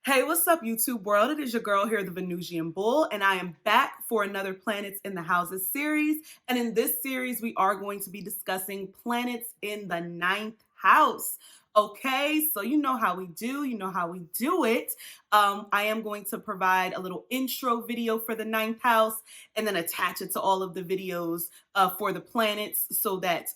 Hey, what's up, YouTube world? It is your girl here, the Venusian Bull, and I am back for another Planets in the Houses series. And in this series, we are going to be discussing planets in the ninth house. Okay, so you know how we do, it. I am going to provide a little intro video for the ninth house and then attach it to all of the videos for the planets so that,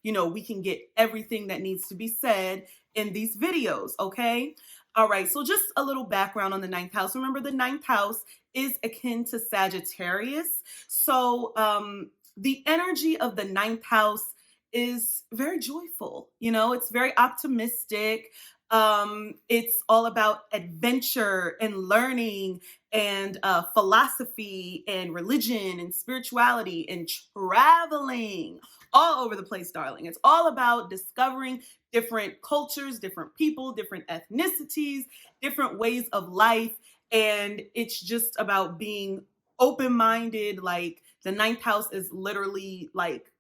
we can get everything that needs to be said in these videos, okay? All right, so just a little background on the ninth house. Remember, the ninth house is akin to Sagittarius. So the energy of the ninth house is very joyful. It's very optimistic. It's all about adventure and learning and philosophy and religion and spirituality and traveling all over the place, darling. It's all about discovering different cultures, different people, different ethnicities, different ways of life. And it's just about being open-minded. Like the ninth house is literally like,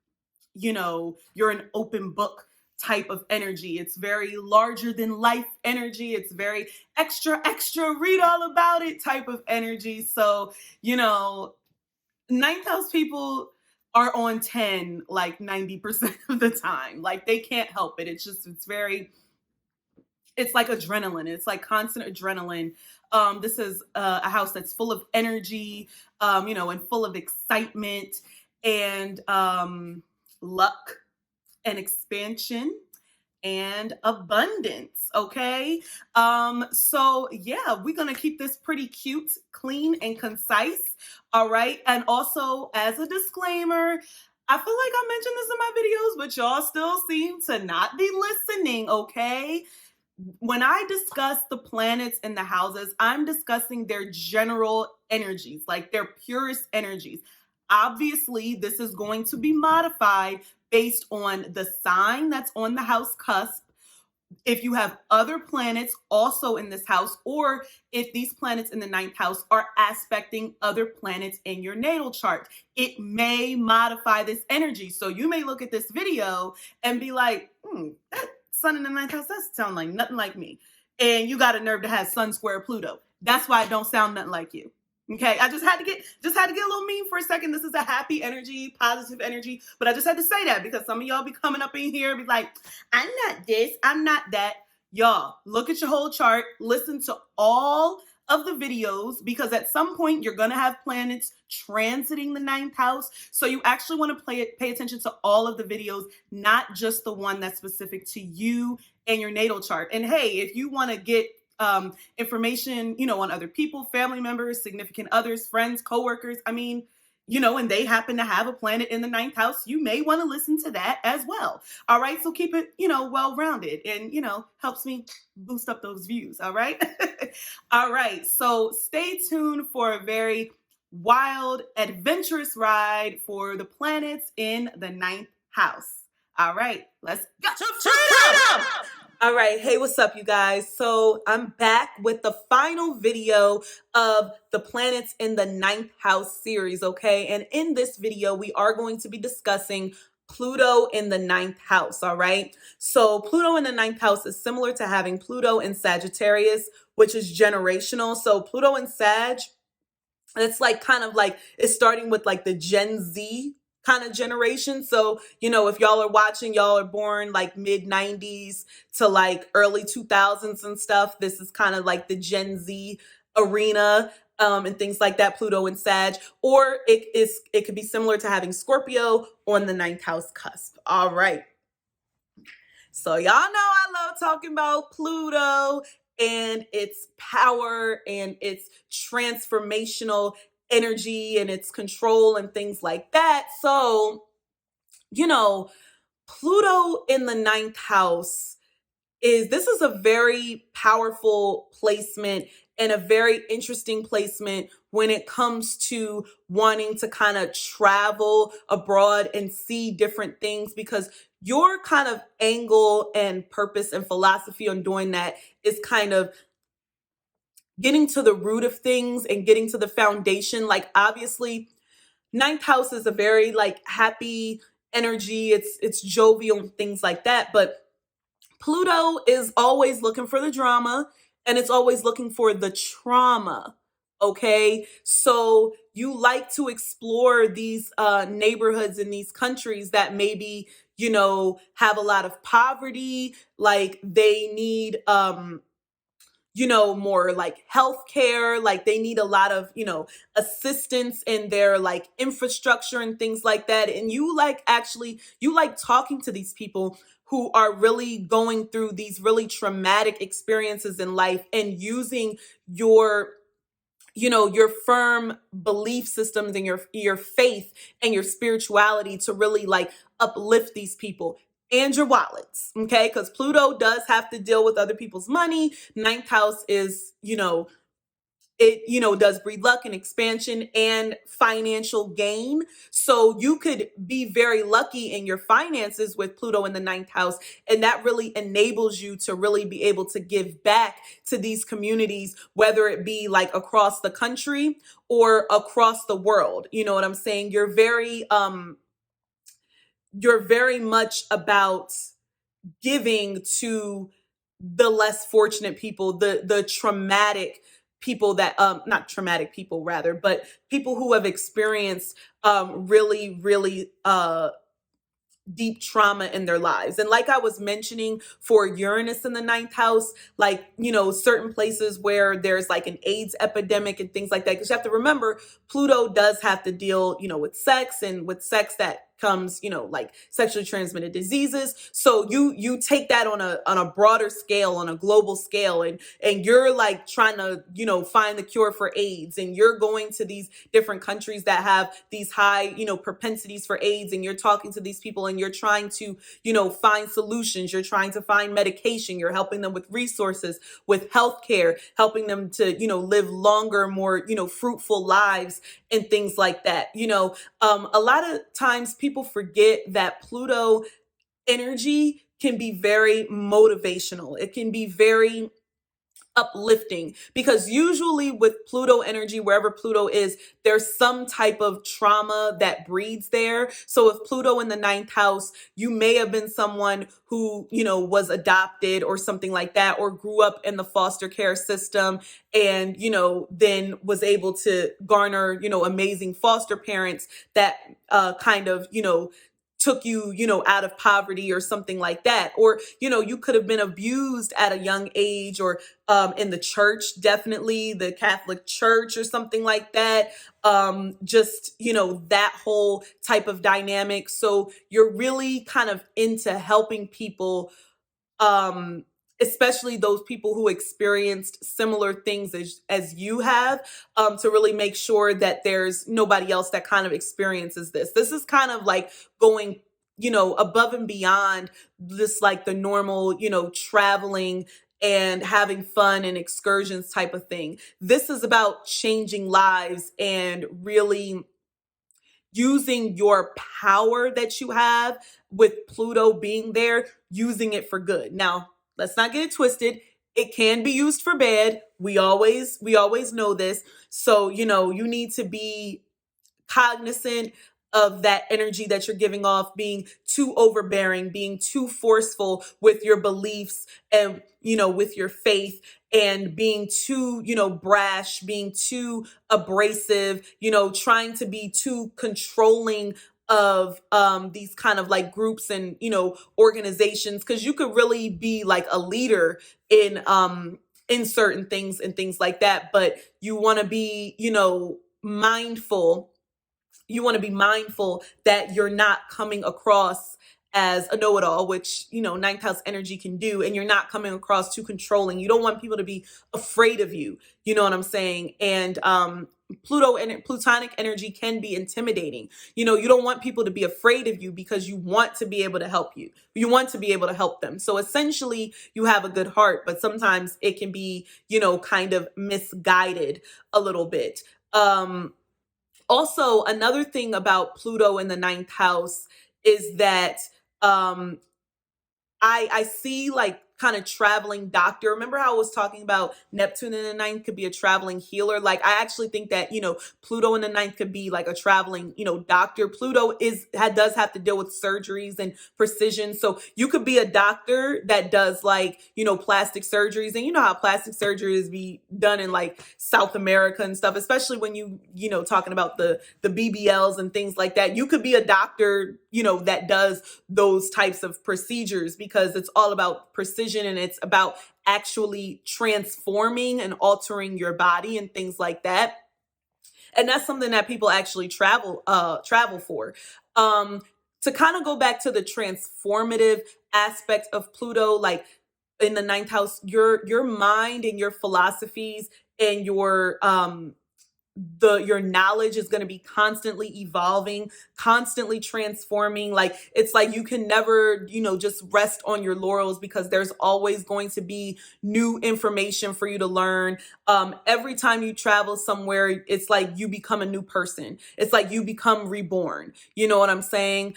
you're an open book type of energy. It's very larger than life energy. It's very extra, extra, read all about it type of energy. So, ninth house people are on 10 like 90% of the time. Like they can't help it. It's like adrenaline. It's like constant adrenaline. This is a house that's full of energy, and full of excitement and luck and expansion and abundance. Okay. So yeah, we're gonna keep this pretty cute, clean, and concise. All right. And also, as a disclaimer, I feel like I mentioned this in my videos, but y'all still seem to not be listening. Okay. When I discuss the planets and the houses, I'm discussing their general energies, like their purest energies. Obviously, this is going to be modified based on the sign that's on the house cusp. If you have other planets also in this house, or if these planets in the ninth house are aspecting other planets in your natal chart, it may modify this energy. So you may look at this video and be like, that sun in the ninth house, that sounds like nothing like me. And you got a nerve to have sun square Pluto. That's why it don't sound nothing like you. Okay, I just had to get a little mean for a second. This is a happy energy, positive energy, but I just had to say that because some of y'all be coming up in here and be like, I'm not this, I'm not that. Y'all, look at your whole chart, listen to all of the videos, because at some point you're gonna have planets transiting the ninth house. So you actually want to pay attention to all of the videos, not just the one that's specific to you and your natal chart. And hey, if you want to get information, on other people, family members, significant others, friends, coworkers, and they happen to have a planet in the ninth house, you may want to listen to that as well. All right. So keep it, well-rounded and, helps me boost up those views. All right. All right. So stay tuned for a very wild, adventurous ride for the planets in the ninth house. All right. Let's go. Freedom! All right. Hey, what's up, you guys? So I'm back with the final video of the planets in the ninth house series. Okay. And in this video, we are going to be discussing Pluto in the ninth house. All right. So Pluto in the ninth house is similar to having Pluto in Sagittarius, which is generational. So Pluto in Sag, it's like kind of like it's starting with like the Gen Z kind of generation. So, if y'all are watching, y'all are born like mid 90s to like early 2000s and stuff. This is kind of like the Gen Z arena and things like that, Pluto and Sag. Or it could be similar to having Scorpio on the ninth house cusp. All right. So y'all know I love talking about Pluto and its power and its transformational energy and its control and things like that. So, Pluto in the ninth house this is a very powerful placement and a very interesting placement when it comes to wanting to kind of travel abroad and see different things, because your kind of angle and purpose and philosophy on doing that is kind of getting to the root of things and getting to the foundation. Like obviously, ninth house is a very like happy energy. It's jovial and things like that. But Pluto is always looking for the drama. and it's always looking for the trauma. Okay, so you like to explore these neighborhoods in these countries that maybe, have a lot of poverty, like they need more like healthcare, like they need a lot of, assistance in their like infrastructure and things like that. And you like talking to these people who are really going through these really traumatic experiences in life and using your your firm belief systems and your faith and your spirituality to really like uplift these people and your wallets. Okay, because Pluto does have to deal with other people's money. Ninth house is, it does breed luck and expansion and financial gain. So you could be very lucky in your finances with Pluto in the ninth house, and that really enables you to really be able to give back to these communities, whether it be like across the country or across the world. You know what I'm saying? You're very much about giving to the less fortunate people, the traumatic people, that not traumatic people rather, but people who have experienced really, really deep trauma in their lives. And like I was mentioning, for Uranus in the ninth house, like, certain places where there's like an AIDS epidemic and things like that. Because you have to remember, Pluto does have to deal, with sex, and with sex that comes, like sexually transmitted diseases. So you take that on a broader scale, on a global scale, and you're like trying to, find the cure for AIDS, and you're going to these different countries that have these high, propensities for AIDS, and you're talking to these people and you're trying to, find solutions. You're trying to find medication. You're helping them with resources, with healthcare, helping them to, live longer, more, fruitful lives and things like that. A lot of times people forget that Pluto energy can be very motivational. It can be very uplifting, because usually with Pluto energy, wherever Pluto is, there's some type of trauma that breeds there. So if Pluto in the ninth house, you may have been someone who, was adopted or something like that, or grew up in the foster care system and, then was able to garner, amazing foster parents that kind of, took you, out of poverty or something like that. Or, you could have been abused at a young age, or in the church, definitely the Catholic Church or something like that. Just, that whole type of dynamic. So you're really kind of into helping people, um, especially those people who experienced similar things as you have, to really make sure that there's nobody else that kind of experiences this. This is kind of like going, above and beyond this, like the normal, traveling and having fun and excursions type of thing. This is about changing lives and really using your power that you have with Pluto being there, using it for good. Now, let's not get it twisted. It can be used for bad. We always know this. So, you need to be cognizant of that energy that you're giving off, being too overbearing, being too forceful with your beliefs and, with your faith, and being too, brash, being too abrasive, trying to be too controlling of these kind of like groups and, organizations, because you could really be like a leader in certain things and things like that. But you want to be, mindful that you're not coming across as a know-it-all, which, ninth house energy can do, and you're not coming across too controlling. You don't want people to be afraid of you. You know what I'm saying? And Pluto and Plutonic energy can be intimidating. You don't want people to be afraid of you, because you want to be able to help you. You want to be able to help them. So essentially, you have a good heart, but sometimes it can be, kind of misguided a little bit. Also, another thing about Pluto in the ninth house is that, I see like kind of traveling doctor. Remember how I was talking about Neptune in the ninth could be a traveling healer? Like, I actually think that, Pluto in the ninth could be like a traveling, doctor. Pluto does have to deal with surgeries and precision. So you could be a doctor that does like, plastic surgeries. And you know how plastic surgeries be done in like South America and stuff, especially when talking about the BBLs and things like that. You could be a doctor, that does those types of procedures, because it's all about precision and it's about actually transforming and altering your body and things like that. And that's something that people actually travel for. To kind of go back to the transformative aspect of Pluto, like in the ninth house, your mind and your philosophies and your knowledge is going to be constantly evolving, constantly transforming. Like, it's like you can never, just rest on your laurels, because there's always going to be new information for you to learn. Every time you travel somewhere, it's like you become a new person. It's like you become reborn. You know what I'm saying?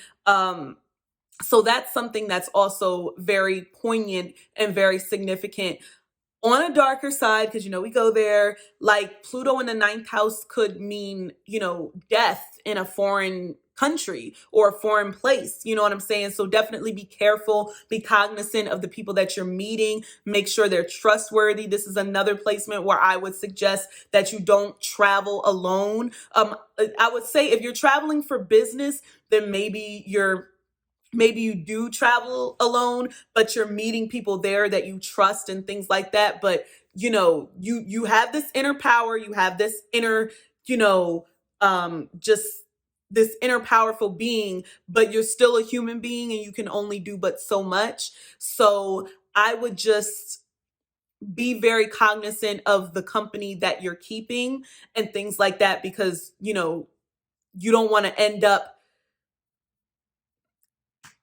So that's something that's also very poignant and very significant. On a darker side, because we go there, like Pluto in the ninth house could mean, death in a foreign country or a foreign place. You know what I'm saying? So definitely be careful, be cognizant of the people that you're meeting, make sure they're trustworthy. This is another placement where I would suggest that you don't travel alone. I would say if you're traveling for business, then maybe you do travel alone, but you're meeting people there that you trust and things like that. But you have this inner power, you have this inner, just this inner powerful being, but you're still a human being and you can only do but so much. So I would just be very cognizant of the company that you're keeping and things like that, because you don't want to end up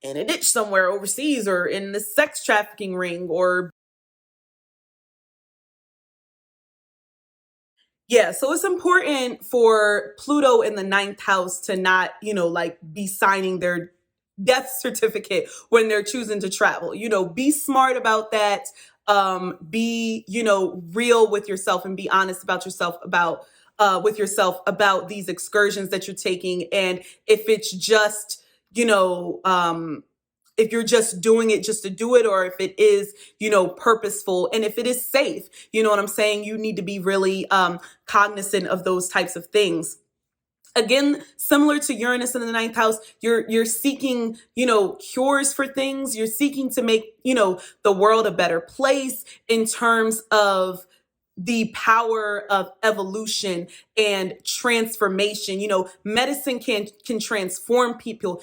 in a ditch somewhere overseas or in the sex trafficking ring. Or yeah, so it's important for Pluto in the ninth house to not, like be signing their death certificate when they're choosing to travel. Be smart about that. Be, real with yourself and be honest about yourself with yourself about these excursions that you're taking. And if it's just, if you're just doing it just to do it, or if it is, purposeful, and if it is safe, you know what I'm saying? You need to be really cognizant of those types of things. Again, similar to Uranus in the ninth house, you're seeking, cures for things. You're seeking to make, the world a better place in terms of the power of evolution and transformation. Medicine can transform people.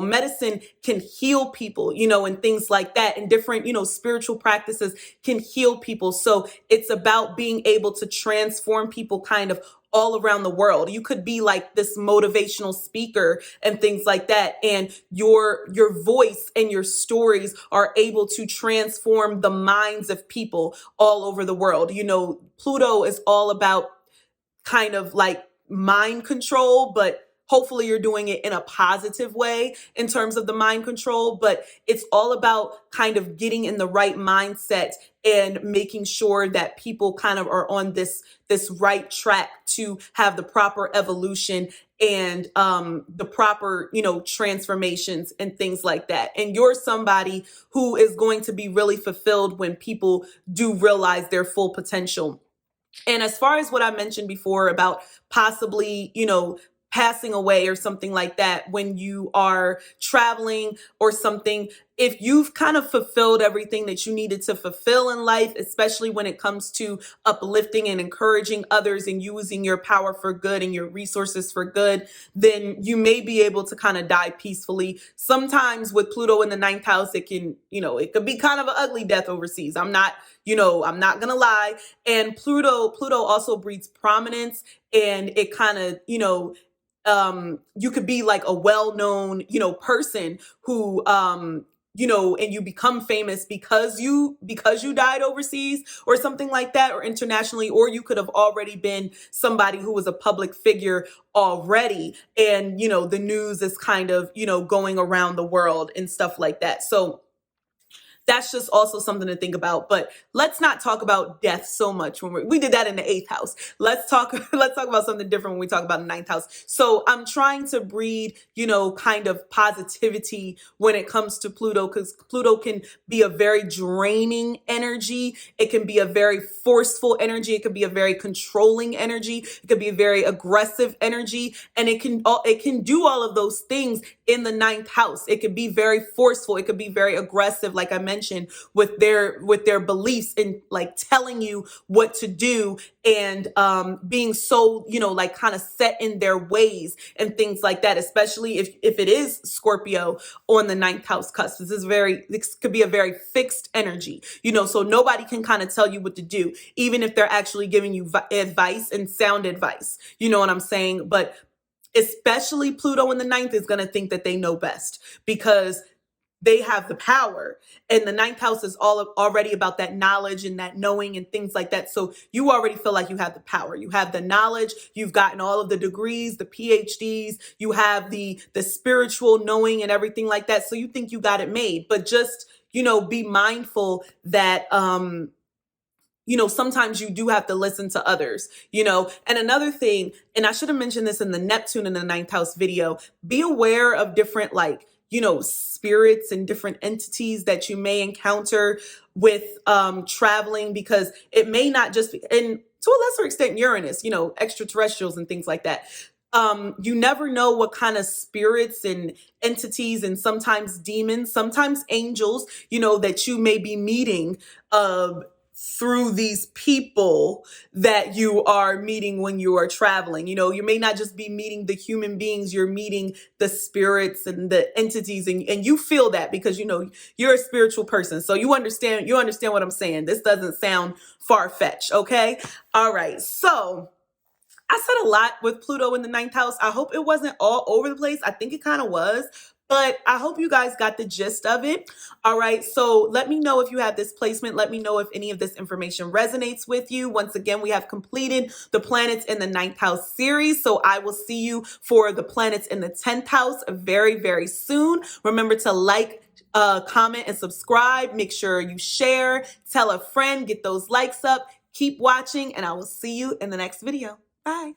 Medicine can heal people, and things like that. And different, spiritual practices can heal people. So it's about being able to transform people kind of all around the world. You could be like this motivational speaker and things like that, and your voice and your stories are able to transform the minds of people all over the world. Pluto is all about kind of like mind control, but hopefully you're doing it in a positive way in terms of the mind control. But it's all about kind of getting in the right mindset and making sure that people kind of are on this right track to have the proper evolution and the proper, transformations and things like that. And you're somebody who is going to be really fulfilled when people do realize their full potential. And as far as what I mentioned before about possibly, passing away or something like that when you are traveling or something, if you've kind of fulfilled everything that you needed to fulfill in life, especially when it comes to uplifting and encouraging others and using your power for good and your resources for good, then you may be able to kind of die peacefully. Sometimes with Pluto in the ninth house, it can, it could be kind of an ugly death overseas. I'm not gonna lie. And Pluto also breeds prominence, and it kind of, you could be like a well-known, person who, and you become famous because you died overseas or something like that, or internationally, or you could have already been somebody who was a public figure already. And, the news is kind of, going around the world and stuff like that. So that's just also something to think about. But let's not talk about death so much when we did that in the eighth house. Let's talk let's talk about something different when we talk about the ninth house. So I'm trying to breed, kind of positivity when it comes to Pluto, because Pluto can be a very draining energy. It can be a very forceful energy. It can be a very controlling energy. It could be a very aggressive energy, and it can do all of those things in the ninth house. It could be very forceful. It could be very aggressive, like I mentioned, with their beliefs and like telling you what to do, and being so, like kind of set in their ways and things like that, especially if it is Scorpio on the ninth house cusp. This could be a very fixed energy, so nobody can kind of tell you what to do, even if they're actually giving you advice and sound advice. You know what I'm saying? But especially Pluto in the ninth is going to think that they know best, because they have the power. And the ninth house is already about that knowledge and that knowing and things like that. So you already feel like you have the power. You have the knowledge. You've gotten all of the degrees, the PhDs. You have the spiritual knowing and everything like that. So you think you got it made. But just, be mindful that sometimes you do have to listen to others, and another thing, and I should have mentioned this in the Neptune in the ninth house video, be aware of different, like, spirits and different entities that you may encounter with traveling, because it may not just be, and to a lesser extent, Uranus, extraterrestrials and things like that. You never know what kind of spirits and entities, and sometimes demons, sometimes angels, that you may be meeting through these people that you are meeting when you are traveling. You may not just be meeting the human beings, you're meeting the spirits and the entities, and you feel that because you're a spiritual person. So you understand what I'm saying. This doesn't sound far-fetched, okay? All right. So I said a lot with Pluto in the ninth house. I hope it wasn't all over the place. I think it kind of was, but I hope you guys got the gist of it. All right. So let me know if you have this placement. Let me know if any of this information resonates with you. Once again, we have completed the planets in the ninth house series. So I will see you for the planets in the 10th house very, very soon. Remember to like, comment, and subscribe. Make sure you share, tell a friend, get those likes up. Keep watching, and I will see you in the next video. Bye.